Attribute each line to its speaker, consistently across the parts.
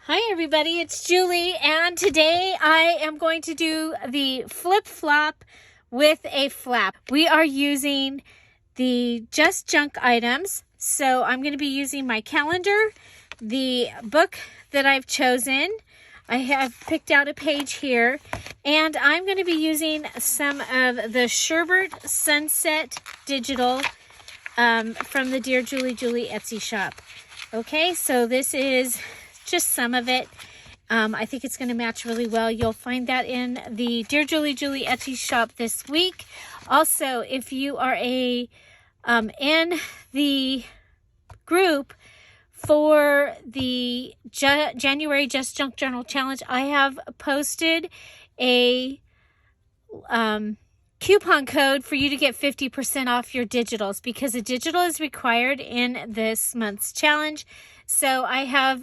Speaker 1: Hi everybody, it's Julie, and today I am going to do the flip-flop with a flap. We are using the Just Junk items, so I'm going to be using my calendar, the book that I've chosen. I have picked out a page here, and I'm going to be using some of the Sherbert Sunset Digital from the DearJulieJulie Etsy shop. Okay, so this is just some of it. I think it's going to match really well. You'll find that in the DearJulieJulie Etsy shop this week. Also, if you are in the group for the January Just Junk Journal Challenge, I have posted a coupon code for you to get 50% off your digitals, because a digital is required in this month's challenge. So I have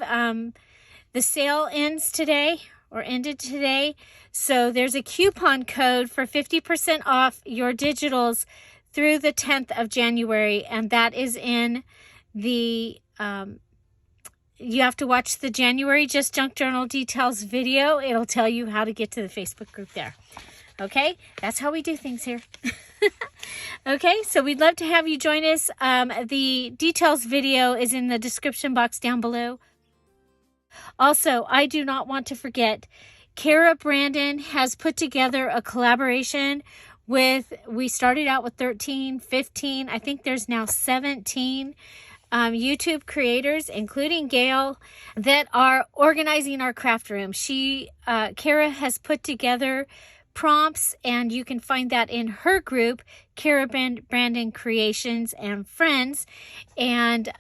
Speaker 1: the sale ends today, or ended today. So there's a coupon code for 50% off your digitals through the 10th of January. And that is in the, you have to watch the January Just Junk Journal Details video. It'll tell you how to get to the Facebook group there. Okay, that's how we do things here. Okay, so we'd love to have you join us. The details video is in the description box down below. Also, I do not want to forget, Cara Brandon has put together a collaboration with, we started out with 13, 15, I think there's now 17 YouTube creators, including Gail, that are organizing our craft room. Cara has put together prompts, and you can find that in her group, Cara Brandon Creations and Friends. And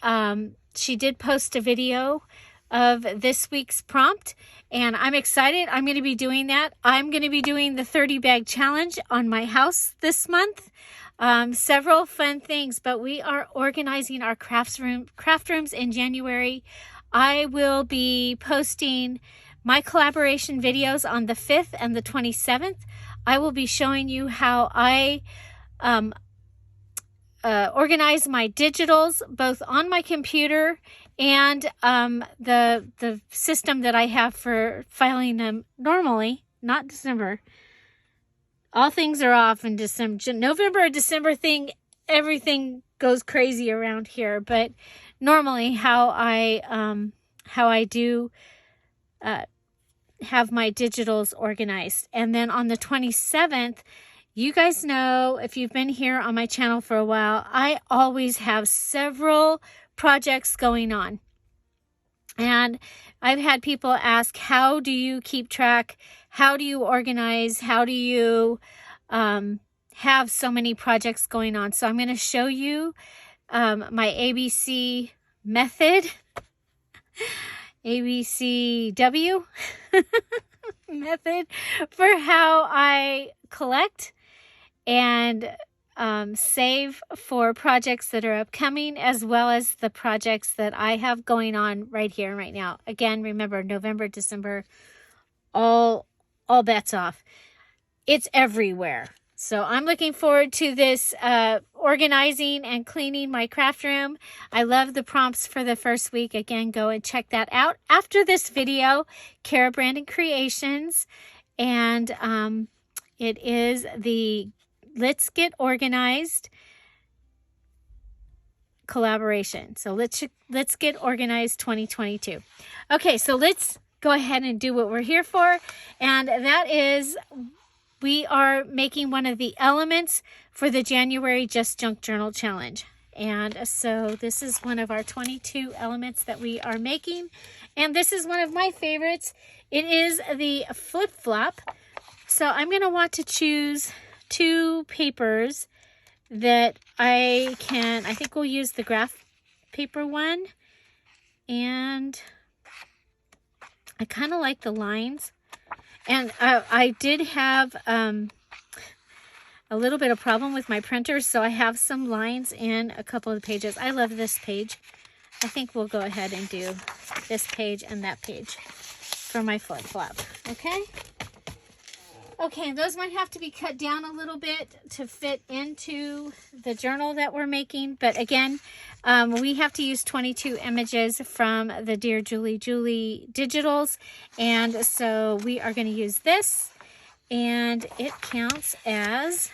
Speaker 1: she did post a video of this week's prompt, and I'm excited. I'm going to be doing that. I'm going to be doing the 30 bag challenge on my house this month. Several fun things, but we are organizing our craft rooms in January. I will be posting my collaboration videos on the 5th and the 27th. I will be showing you how I organize my digitals, both on my computer and the system that I have for filing them normally, not December. All things are off in December. November, December thing, everything goes crazy around here. But normally how I do have my digitals organized. And then on the 27th, you guys know, if you've been here on my channel for a while, I always have several projects going on. And I've had people ask, how do you keep track? How do you organize? How do you have so many projects going on? So I'm going to show you my ABC method. ABCW method for how I collect and save for projects that are upcoming, as well as the projects that I have going on right here and right now. Again, remember, November, December, all bets off. It's everywhere. So I'm looking forward to this organizing and cleaning my craft room. I love the prompts for the first week. Again, go and check that out after this video, Cara Brandon Creations. And it is the Let's Get Organized collaboration. So let's get organized 2022. Okay, so let's go ahead and do what we're here for. And that is, we are making one of the elements for the January Just Junk Journal Challenge. And so this is one of our 22 elements that we are making. And this is one of my favorites. It is the flip-flop. So I'm going to want to choose two papers that I think we'll use the graph paper one. And I kind of like the lines. And I did have a little bit of problem with my printer, so I have some lines in a couple of pages. I love this page. I think we'll go ahead and do this page and that page for my flip-flop, okay? Okay, those might have to be cut down a little bit to fit into the journal that we're making. But again, we have to use 22 images from the Dear Julie Julie digitals. And so we are going to use this. And it counts as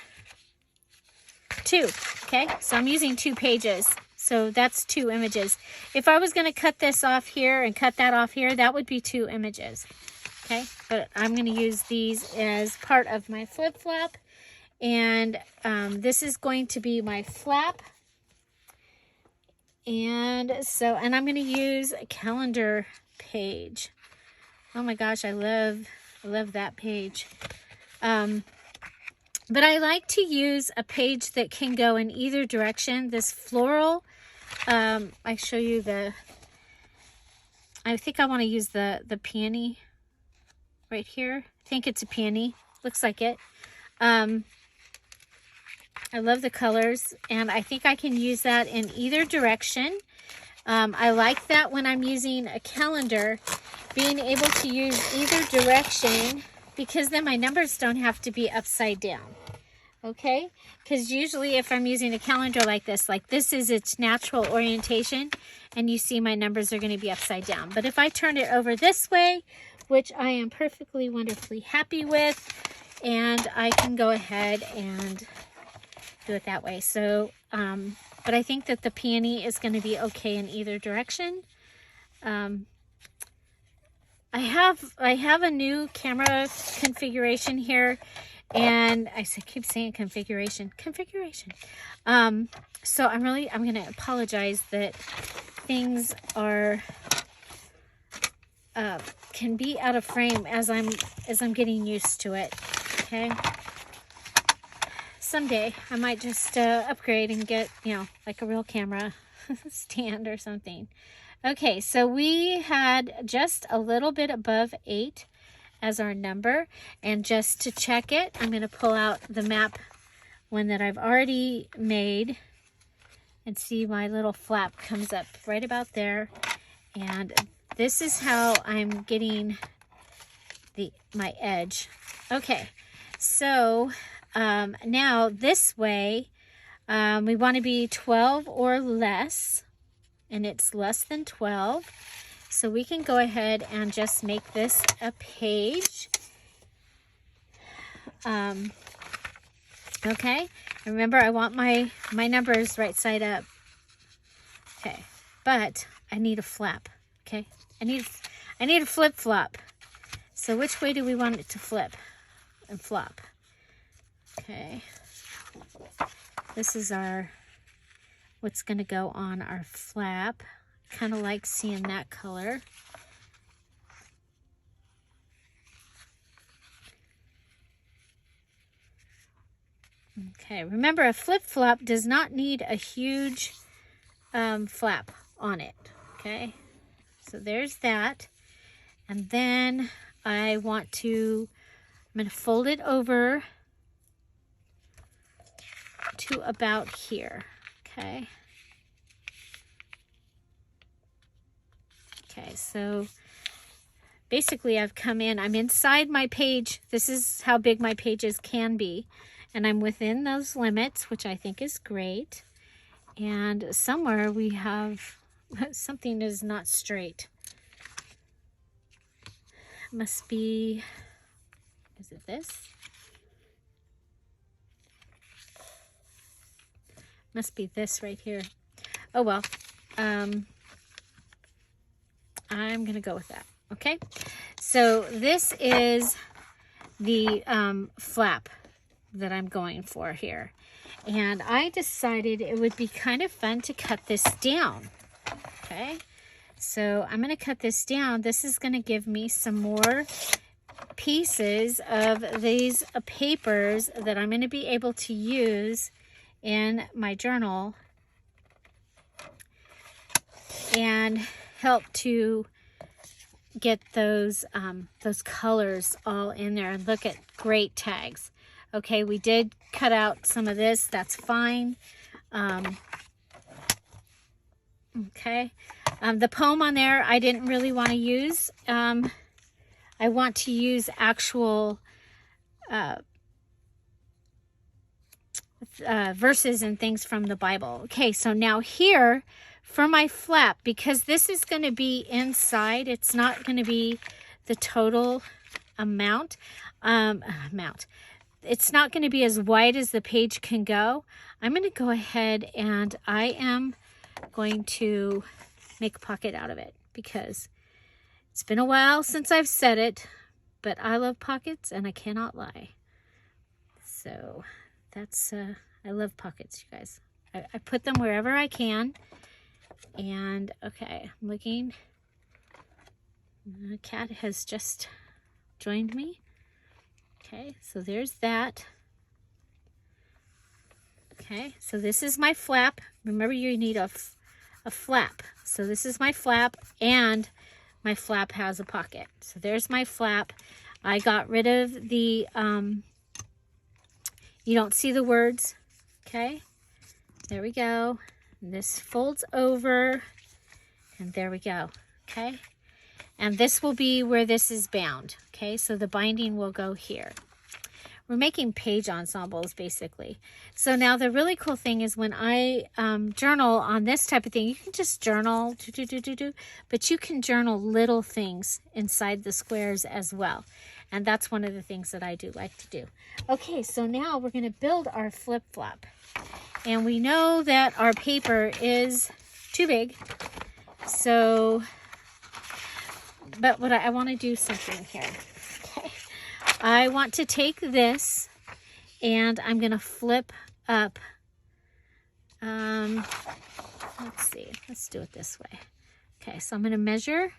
Speaker 1: 2. Okay, so I'm using 2 pages. So that's 2 images. If I was going to cut this off here and cut that off here, that would be 2 images. Okay, but I'm going to use these as part of my flip-flop. And this is going to be my flap. And I'm going to use a calendar page. Oh my gosh, I love that page. But I like to use a page that can go in either direction. This floral, I show you I think I want to use the peony right here. I think it's a peony. Looks like it. I love the colors, and I think I can use that in either direction. I like that when I'm using a calendar, being able to use either direction, because then my numbers don't have to be upside down. Okay? Because usually if I'm using a calendar like this is its natural orientation, and you see my numbers are going to be upside down. But if I turn it over this way, which I am perfectly wonderfully happy with, and I can go ahead and do it that way. So, but I think that the peony is going to be okay in either direction. I have a new camera configuration here, and I keep saying configuration. So I'm going to apologize that things are can be out of frame as I'm getting used to it. Okay. Someday I might just upgrade and get, like a real camera stand or something. Okay, so we had just a little bit above 8 as our number. And just to check it, I'm going to pull out the map one that I've already made and see my little flap comes up right about there. And this is how I'm getting my edge. Okay, so now this way, we want to be 12 or less, and it's less than 12. So we can go ahead and just make this a page. Okay, remember I want my numbers right side up. Okay, but I need a flap. Okay, I need a flip flop. So which way do we want it to flip and flop? Okay, this is what's going to go on our flap. Kind of like seeing that color. Okay, remember a flip-flop does not need a huge flap on it. Okay, so there's that. And then I'm going to fold it over to about here. Okay. Okay, so basically I've come in, I'm inside my page. This is how big my pages can be. And I'm within those limits, which I think is great. And somewhere we have, something is not straight. Must be, is it this? Must be this right here. Oh well, I'm going to go with that. Okay, so this is the flap that I'm going for here. And I decided it would be kind of fun to cut this down. Okay, so I'm going to cut this down. This is going to give me some more pieces of these papers that I'm going to be able to use in my journal and help to get those colors all in there. And look at great tags. Okay, we did cut out some of this. That's fine. Okay, the poem on there I didn't really want to use. I want to use actual verses and things from the Bible. Okay, so now here for my flap, because this is going to be inside, it's not going to be the total amount. It's not going to be as wide as the page can go. I'm going to go ahead and I am going to make a pocket out of it, because it's been a while since I've said it, but I love pockets and I cannot lie. So that's, I love pockets, you guys. I put them wherever I can. And okay, I'm looking. The cat has just joined me. Okay, so there's that. Okay, so this is my flap. Remember, you need a flap. So this is my flap, and my flap has a pocket. So there's my flap. I got rid of the, you don't see the words. Okay, there we go. And this folds over, and there we go. Okay, and this will be where this is bound. Okay, so the binding will go here. We're making page ensembles, basically. So now the really cool thing is when I journal on this type of thing, you can just journal, but you can journal little things inside the squares as well. And that's one of the things that I do like to do. Okay, so now we're going to build our flip-flop. And we know that our paper is too big. So, but what I want to do something here. Okay. I want to take this and I'm going to flip up. Let's see. Let's do it this way. Okay, so I'm going to measure.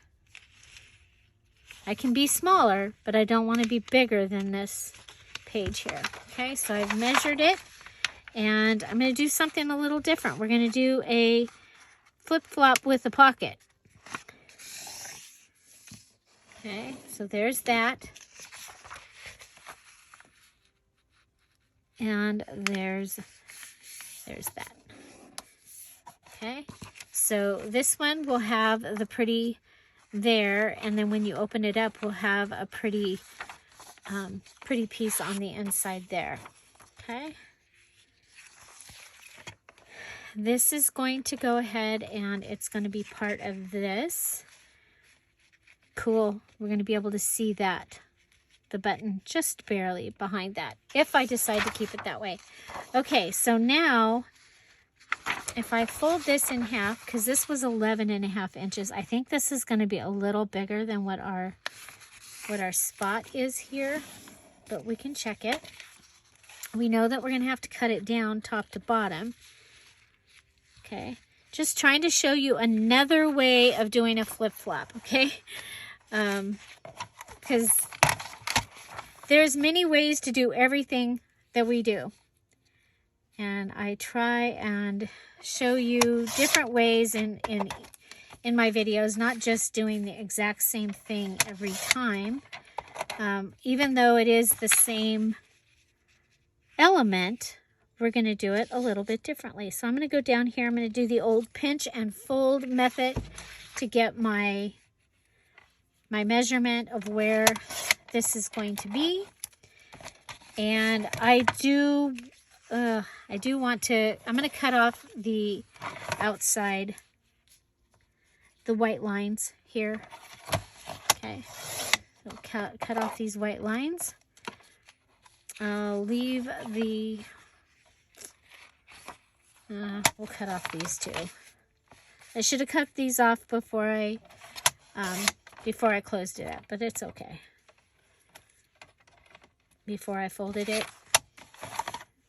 Speaker 1: I can be smaller, but I don't want to be bigger than this page here. Okay, so I've measured it, and I'm going to do something a little different. We're going to do a flip-flop with a pocket. Okay, so there's that. And there's that. Okay, so this one will have the pretty there, and then when you open it up, we'll have a pretty piece on the inside there. Okay, this is going to go ahead and it's going to be part of this. Cool, we're going to be able to see that, the button just barely behind that, if I decide to keep it that way. Okay, so now if I fold this in half, because this was 11.5 inches, I think this is going to be a little bigger than what our spot is here, but we can check it. We know that we're going to have to cut it down top to bottom. Okay, just trying to show you another way of doing a flip-flop, okay? Because there's many ways to do everything that we do. And I try and show you different ways in my videos, not just doing the exact same thing every time. Even though it is the same element, we're going to do it a little bit differently. So I'm going to go down here. I'm going to do the old pinch and fold method to get my measurement of where this is going to be. And I do want to, I'm going to cut off the outside, the white lines here. Okay, so cut off these white lines. I'll leave the, we'll cut off these two. I should have cut these off before I closed it up, but it's okay. Before I folded it.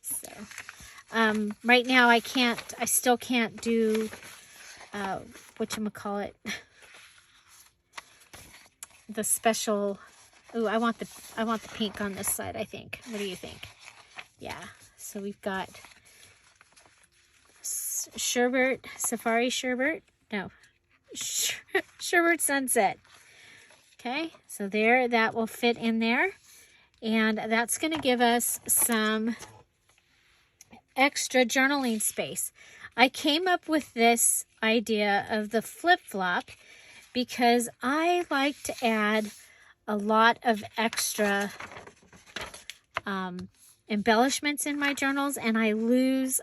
Speaker 1: So, right now I still can't do, whatchamacallit, the special, ooh, I want the pink on this side, I think. What do you think? Yeah, so we've got Sherbet, Safari Sherbet, no, Sherbet Sunset. Okay, so there, that will fit in there. And that's going to give us some extra journaling space. I came up with this idea of the flip-flop because I like to add a lot of extra embellishments in my journals, and I lose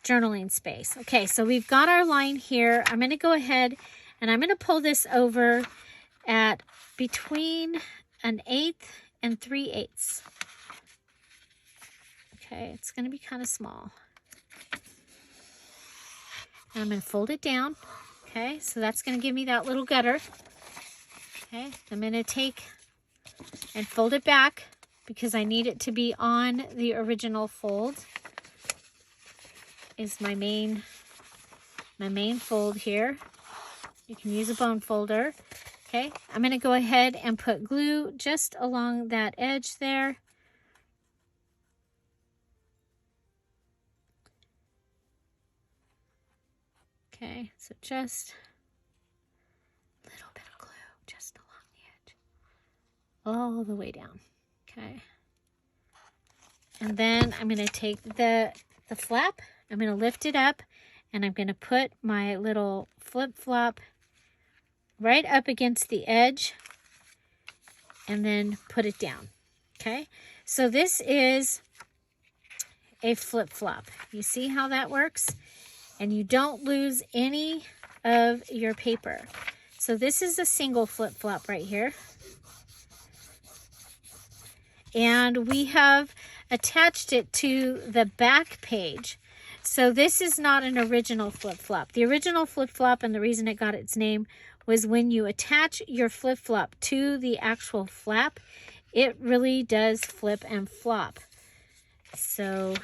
Speaker 1: journaling space. Okay, so we've got our line here. I'm going to go ahead and I'm going to pull this over at between 1/8 and 3/8. Okay, it's going to be kind of small. And I'm going to fold it down. Okay, so that's going to give me that little gutter. Okay, I'm going to take and fold it back because I need it to be on the original fold. Is my main fold here. You can use a bone folder. Okay, I'm going to go ahead and put glue just along that edge there. Okay, so just a little bit of glue just along the edge, all the way down. Okay, and then I'm going to take the flap, I'm going to lift it up, and I'm going to put my little flip-flop right up against the edge and then put it down. Okay, so this is a flip-flop. You see how that works? And you don't lose any of your paper. So this is a single flip-flop right here. And we have attached it to the back page. So this is not an original flip-flop. The original flip-flop, and the reason it got its name, was when you attach your flip-flop to the actual flap, it really does flip and flop. So,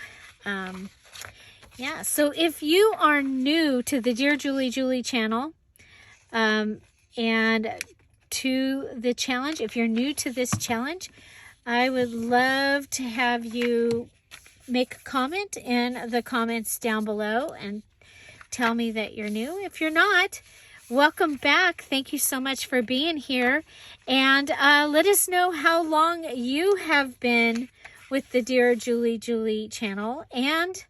Speaker 1: yeah, so if you are new to the Dear Julie Julie channel and to the challenge, if you're new to this challenge, I would love to have you make a comment in the comments down below and tell me that you're new. If you're not, welcome back. Thank you so much for being here. And let us know how long you have been with the Dear Julie Julie channel and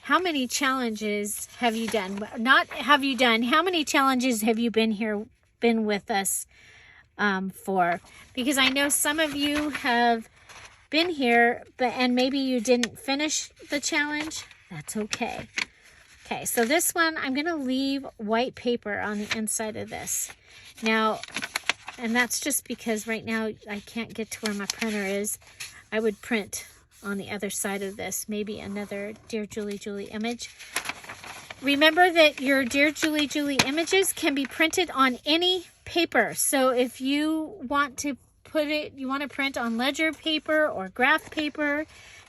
Speaker 1: how many challenges have you done? Not have you done, how many challenges have you been with us for? Because I know some of you have been here, and maybe you didn't finish the challenge. That's okay. Okay, so this one, I'm going to leave white paper on the inside of this. Now, and that's just because right now I can't get to where my printer is. I would print on the other side of this, maybe another Dear Julie Julie image. Remember that your Dear Julie Julie images can be printed on any paper. So if you want to print on ledger paper or graph paper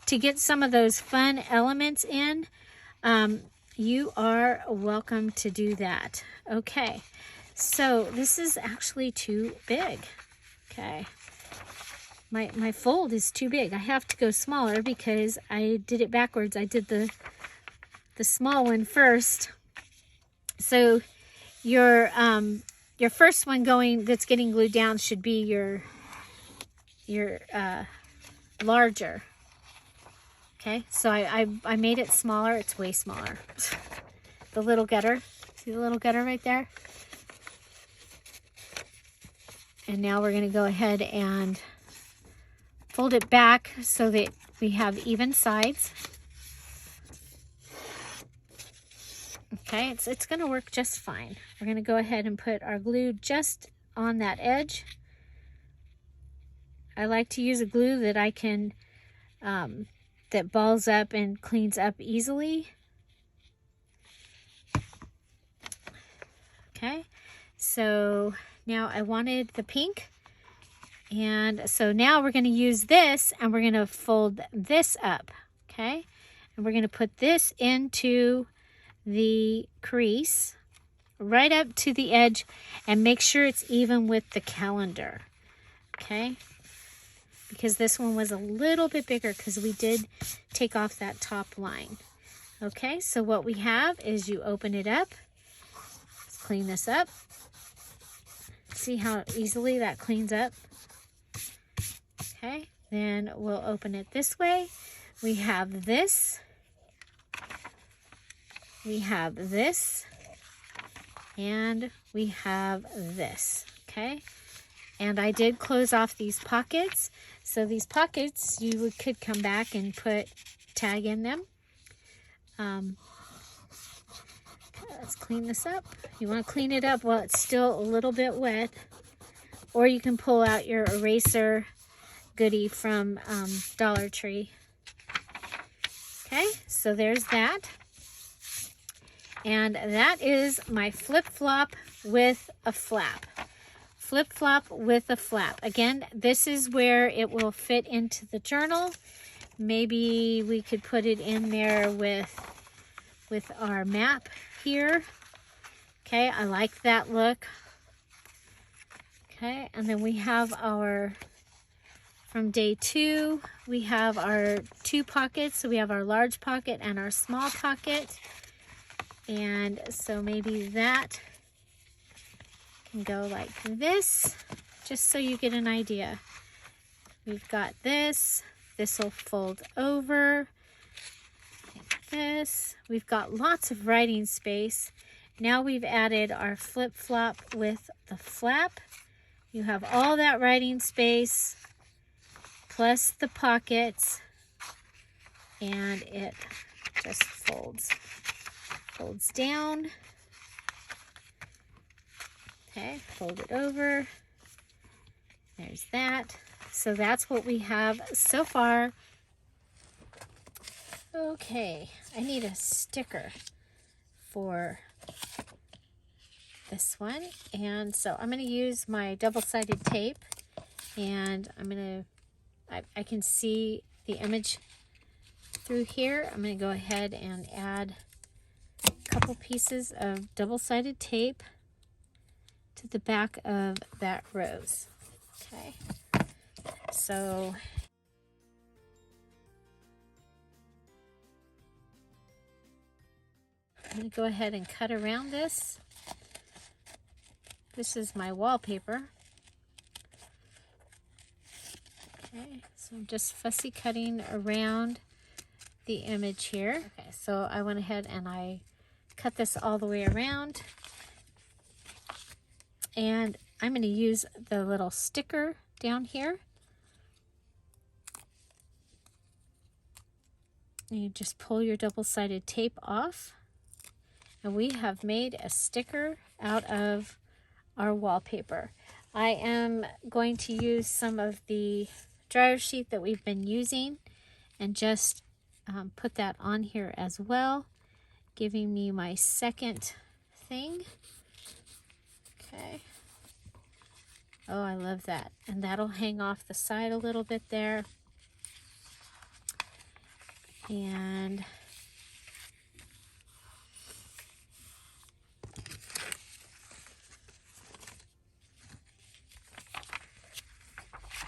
Speaker 1: to get some of those fun elements in, you are welcome to do that. Okay, so this is actually too big. Okay. My fold is too big. I have to go smaller because I did it backwards. I did the small one first. So your first one that's getting glued down should be your larger. Okay, so I made it smaller. It's way smaller. The little gutter. See the little gutter right there? And now we're going to go ahead and fold it back so that we have even sides. Okay, it's going to work just fine. We're going to go ahead and put our glue just on that edge. I like to use a glue that I can, that balls up and cleans up easily. Okay, so now I wanted the pink. And so now we're going to use this and we're going to fold this up, okay? And we're going to put this into the crease right up to the edge and make sure it's even with the calendar, okay? Because this one was a little bit bigger because we did take off that top line. Okay, so what we have is you open it up. Let's clean this up. See how easily that cleans up? Okay, then we'll open it this way. We have this. We have this. And we have this. Okay, And I did close off these pockets. So these pockets, you could come back and put tag in them. Let's clean this up. You want to clean it up while it's still a little bit wet. Or you can pull out your eraser goodie from Dollar Tree. Okay, so there's that. And that is my flip-flop with a flap. Flip-flop with a flap. Again, this is where it will fit into the journal. Maybe we could put it in there with our map here. Okay, I like that look. Okay, and then we have our, from day 2, we have our 2 pockets. So we have our large pocket and our small pocket. And so maybe that can go like this, just so you get an idea. We've got this. This will fold over. Like this. We've got lots of writing space. Now we've added our flip-flop with the flap. You have all that writing space plus the pockets, and it just folds down. Okay, fold it over. There's that. So that's what we have so far. Okay, I need a sticker for this one. And so I'm going to use my double-sided tape, and I can see the image through here. I'm going to go ahead and add a couple pieces of double-sided tape to the back of that rose. Okay, so I'm going to go ahead and cut around this. This is my wallpaper. Okay, so I'm just fussy cutting around the image here. Okay, so I went ahead and I cut this all the way around. And I'm going to use the little sticker down here. And you just pull your double-sided tape off. And we have made a sticker out of our wallpaper. I am going to use some of the dryer sheet that we've been using and just put that on here as well, giving me my second thing. Okay. Oh, I love that. And that'll hang off the side a little bit there. And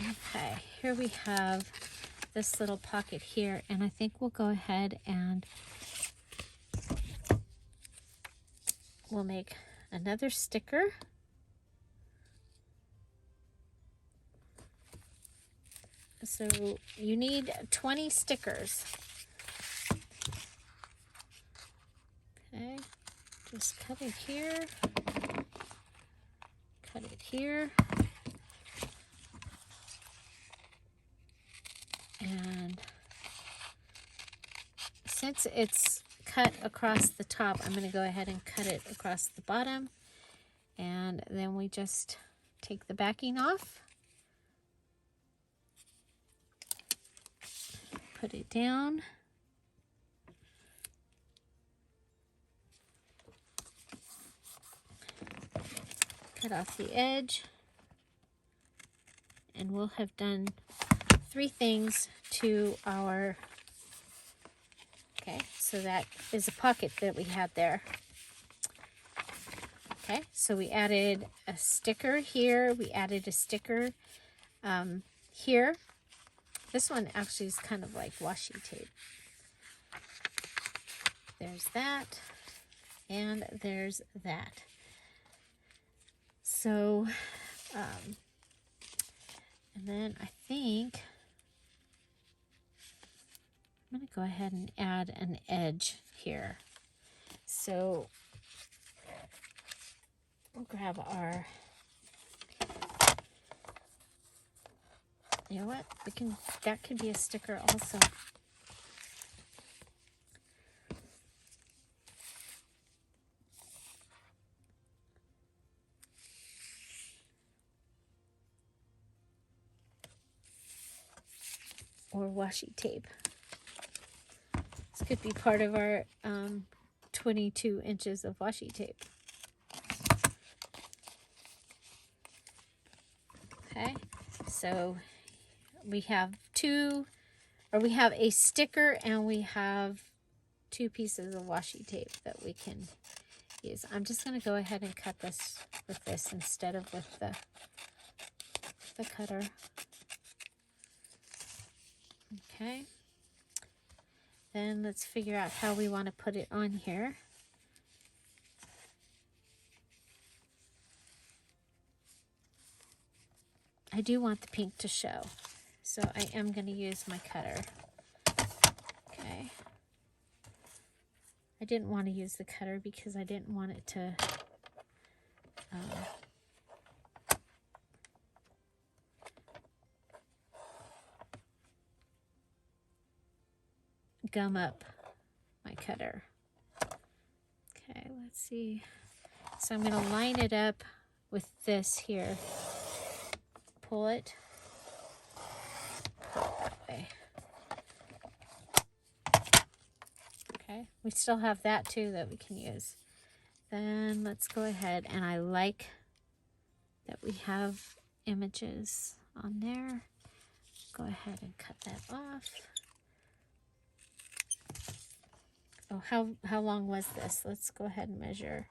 Speaker 1: okay, here we have this little pocket here, and I think we'll go ahead and we'll make another sticker. So you need 20 stickers. Okay, just cut it here, cut it here, and since it's cut across the top, I'm going to go ahead and cut it across the bottom, and then we just take the backing off. Put it down. Cut off the edge. And we'll have done 3 things to our, okay, so that is a pocket that we had there. Okay, so we added a sticker here. We added a sticker here. This one actually is kind of like washi tape. There's that, and there's that. So, and then I think I'm going to go ahead and add an edge here. So, we'll grab our You know what? That could be a sticker also. Or washi tape. This could be part of our 22 inches of washi tape. Okay, so we have a sticker and we have 2 pieces of washi tape that we can use. I'm just going to go ahead and cut this with this instead of with the cutter. Okay, then let's figure out how we want to put it on here. I do want the pink to show, so I am going to use my cutter. Okay, I didn't want to use the cutter because I didn't want it to gum up my cutter. Okay, let's see. So I'm going to line it up with this here. Pull it that way. Okay, we still have that too that we can use. Then let's go ahead, and I like that we have images on there. Go ahead and cut that off. Oh, how long was this? Let's go ahead and measure.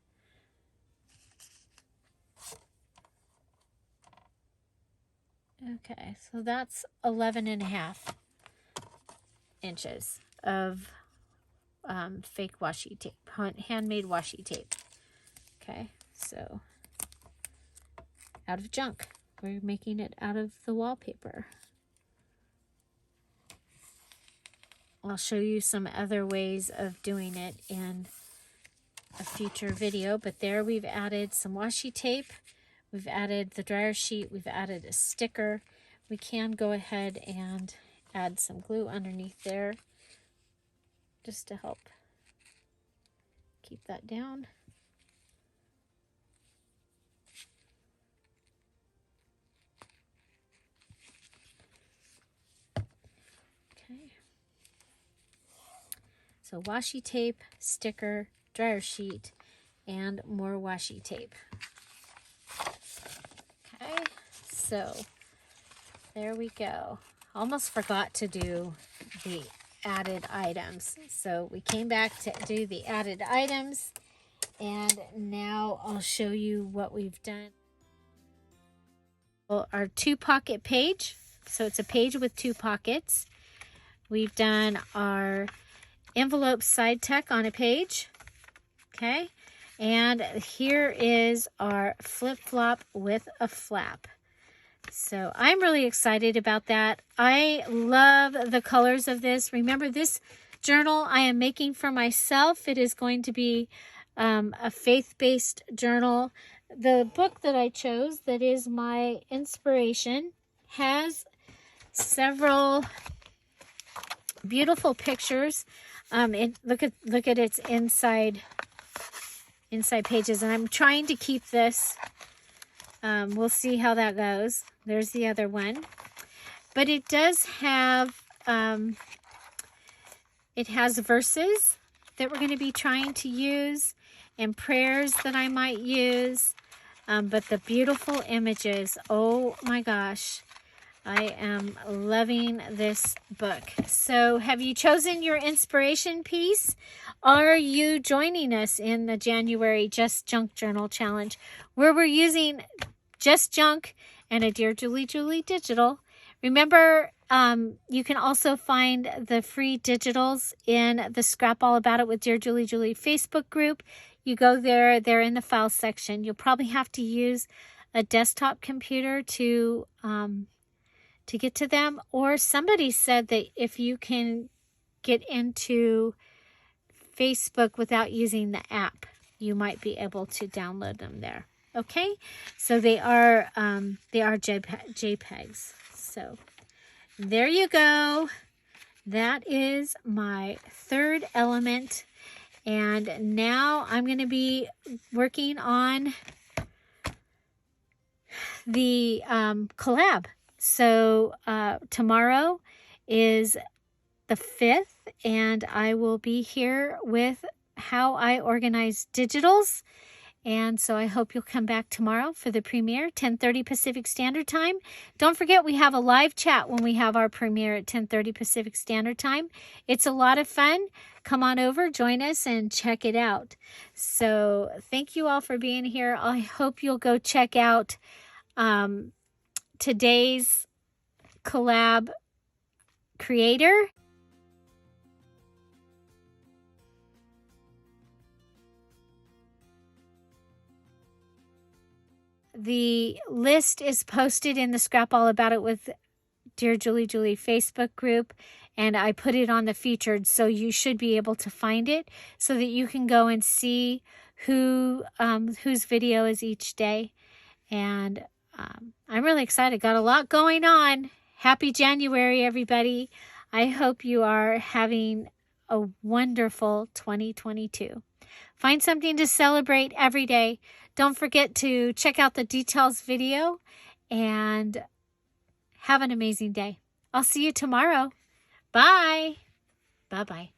Speaker 1: Okay, so that's 11.5 inches of fake washi tape, handmade washi tape. Okay, so out of junk. We're making it out of the wallpaper. I'll show you some other ways of doing it in a future video, but there we've added some washi tape. We've added the dryer sheet. We've added a sticker. We can go ahead and add some glue underneath there just to help keep that down. Okay. So washi tape, sticker, dryer sheet, and more washi tape. Okay, so there we go. Almost forgot to do the added items. So we came back to do the added items, and now I'll show you what we've done. Well, our 2-pocket page. So it's a page with 2 pockets. We've done our envelope side tuck on a page. Okay. And here is our flip-flop with a flap. So I'm really excited about that. I love the colors of this. Remember, this journal I am making for myself. It is going to be a faith-based journal. The book that I chose, that is my inspiration, has several beautiful pictures. Look at its inside pages, and I'm trying to keep this. We'll see how that goes. There's the other one, but it does have it has verses that we're going to be trying to use and prayers that I might use, but the beautiful images, oh my gosh, I am loving this book. So have you chosen your inspiration piece? Are you joining us in the January Just Junk Journal Challenge, where we're using Just Junk and a Dear Julie Julie digital? Remember, you can also find the free digitals in the Scrap All About It with Dear Julie Julie Facebook group. You go there, they're in the file section. You'll probably have to use a desktop computer to get to them, or somebody said that if you can get into Facebook without using the app, you might be able to download them there. Okay, so they are JPEGs. So there you go. That is my third element. And now I'm going to be working on the collab. So tomorrow is the 5th, and I will be here with how I organize digitals. And so I hope you'll come back tomorrow for the premiere, 10:30 Pacific Standard Time. Don't forget, we have a live chat when we have our premiere at 10:30 Pacific Standard Time. It's a lot of fun. Come on over, join us, and check it out. So thank you all for being here. I hope you'll go check out today's collab creator. The list is posted in the Scrap All About It with Dear Julie Facebook group, and I put it on the featured, so you should be able to find it so that you can go and see whose video is each day. And I'm really excited. Got a lot going on. Happy January, everybody. I hope you are having a wonderful 2022. Find something to celebrate every day. Don't forget to check out the details video and have an amazing day. I'll see you tomorrow. Bye. Bye-bye.